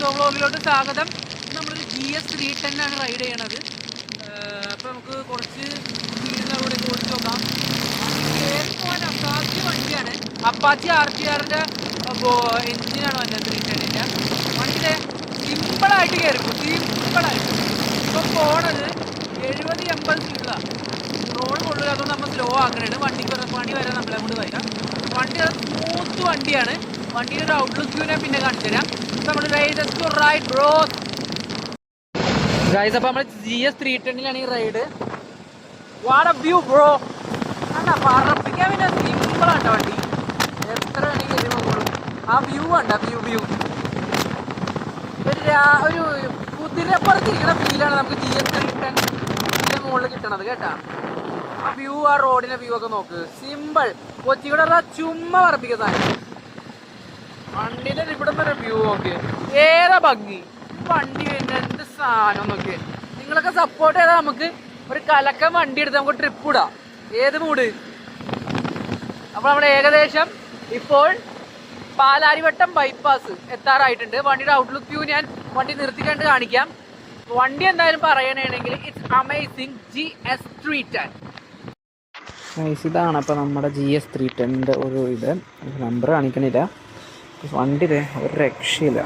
വ്ളോഗിലോട്ട് സ്വാഗതം. നമ്മളൊരു GS310 ആണ് റൈഡ് ചെയ്യണത്. അപ്പോൾ നമുക്ക് കുറച്ച് സ്പീഡിലൂടെ ഓടിച്ച് നോക്കാം. കേൾക്കുവാൻ അപ്പാച്ചി വണ്ടിയാണ്. അപ്പാച്ചി RTRൻ്റെ എൻജിനാണ് വന്നത് 310ൻ്റെ. വണ്ടിയുടെ സിമ്പിളായിട്ട് കയറും, സിമ്പിളായിട്ട്. ഇപ്പോൾ പോണത് 70-80 സ്പീഡിലാണ്. റോഡ് കൊള്ളുക, അതുകൊണ്ട് നമ്മൾ സ്ലോ ആക്കണതാണ്. വണ്ടി വരെ നമ്മളെ കൊണ്ട് വരാം. വണ്ടി സ്മൂത്ത് വണ്ടിയാണ്. വണ്ടിയുടെ ഒരു ഔട്ട്ലുക്ക് വ്യൂ ഞാൻ പിന്നെ കാണിച്ചു തരാം. നമ്മൾ റൈഡ് ബ്രോ ഗൈസ്. അപ്പോൾ നമ്മൾ GS310ലാണ് ഈ ride. What A view bro. അല്ല പറപ്പിക്കാൻ പിന്നെ സിമ്പിളാണ് വണ്ടി. എത്ര വേണമെങ്കിൽ വരുമ്പോഴും ആ വ്യൂ ഉണ്ട്. വ്യൂ ഒരു കുതിരപ്പുറത്തിരിക്കുന്ന ഫീലാണ് നമുക്ക് GS310ൻ്റെ മുകളിൽ കിട്ടണത് കേട്ടാ. ആ വ്യൂ, ആ റോഡിന്റെ വ്യൂ ഒക്കെ നോക്ക്. സിമ്പിൾ. കൊച്ചിയുടെ ചുമ്മാ പറപ്പിക്കുന്നതാണ് വണ്ടിന്റെ ഇവിടെ നിന്ന് വ്യൂ നോക്ക്. ഏതാ ഭംഗി വണ്ടി വരുന്ന എന്ത് സാധനം നോക്ക്. നിങ്ങളൊക്കെ സപ്പോർട്ട് ചെയ്താൽ നമുക്ക് ഒരു കലക്കം വണ്ടി എടുത്ത് നമുക്ക് ട്രിപ്പ് ഇടാം. ഏത് മൂഡ്. അപ്പോൾ നമ്മൾ ഏകദേശം ഇപ്പോൾ പാലാരിവട്ടം ബൈപ്പാസ് എത്താറായിട്ടുണ്ട്. വണ്ടിയുടെ ഔട്ട്ലുക്ക് വ്യൂ ഞാൻ വണ്ടി നിർത്തിക്കണ്ട് കാണിക്കാം. വണ്ടി എന്തായാലും പറയണമെങ്കിൽ ഇറ്റ്സ് അമേസിങ് GS310. ഇതാണ് അപ്പോൾ നമ്മുടെ GS310ൻ്റെ ഒരു നമ്പർ കാണിക്കണില്ല. വണ്ടി ഒരു രക്ഷയില്ല.